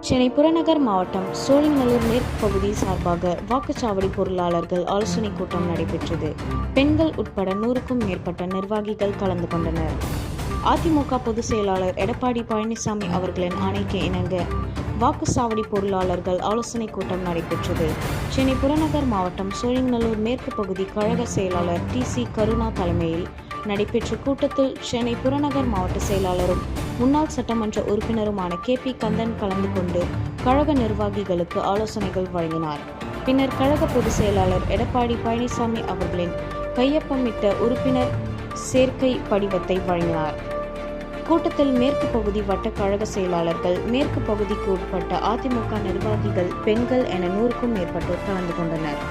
சென்னை புறநகர் மாவட்டம் சோழிங்கநல்லூர் மேற்கு பகுதி சார்பாக வாக்குச்சாவடி பொருளாளர்கள் ஆலோசனை கூட்டம் நடைபெற்றது. பெண்கள் உட்பட 100க்கும் மேற்பட்ட நிர்வாகிகள் கலந்து கொண்டனர். அதிமுக பொதுச் செயலாளர் எடப்பாடி பழனிசாமி அவர்களின் ஆணைக்கு இணங்க வாக்குச்சாவடி பொருளாளர்கள் ஆலோசனை கூட்டம் நடைபெற்றது. சென்னை புறநகர் மாவட்டம் சோழிங்கநல்லூர் மேற்கு பகுதி கழக செயலாளர் TC கருணா தலைமையில் நடைபெற்ற கூட்டத்தில் சென்னை புறநகர் மாவட்ட செயலாளரும் முன்னாள் சட்டமன்ற உறுப்பினருமான KP கந்தன் கலந்து கொண்டு கழக நிர்வாகிகளுக்கு ஆலோசனைகள் வழங்கினார். பின்னர் கழக பொதுச் செயலாளர் எடப்பாடி பழனிசாமி அவர்களின் கையொப்பமிட்ட உறுப்பினர் சேர்க்கை படிவத்தை வழங்கினார். கூட்டத்தில் மேற்கு பகுதி வட்ட கழக செயலாளர்கள், மேற்கு பகுதிக்கு உட்பட்ட அதிமுக நிர்வாகிகள், பெண்கள் என 100க்கும் மேற்பட்டோர் கலந்து கொண்டனர்.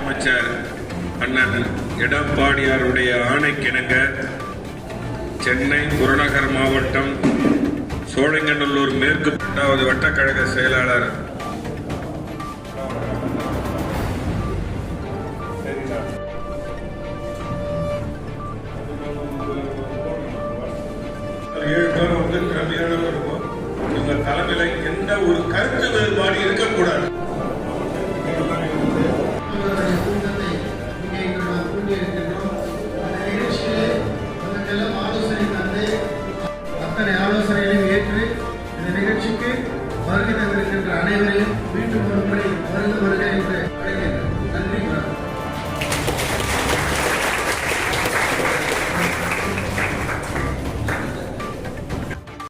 அமைச்சர் அண்ணன் எடப்பாடியாருடைய ஆணைக்கிணங்க சென்னை புறநகர் மாவட்டம் சோழிங்கநல்லூர் மேற்கு 2வது வட்டக்கழக செயலாளர் திறமையானவர் இருக்கும். இந்த தலைமையில எந்த ஒரு கருத்து வேறுபாடு இருக்கக்கூடாது. ஆலோசனைகளையும் ஏற்று இந்த நிகழ்ச்சிக்கு வருகை தந்திருக்கின்ற அனைவரையும் மீண்டும் ஒரு முறை வருக என்று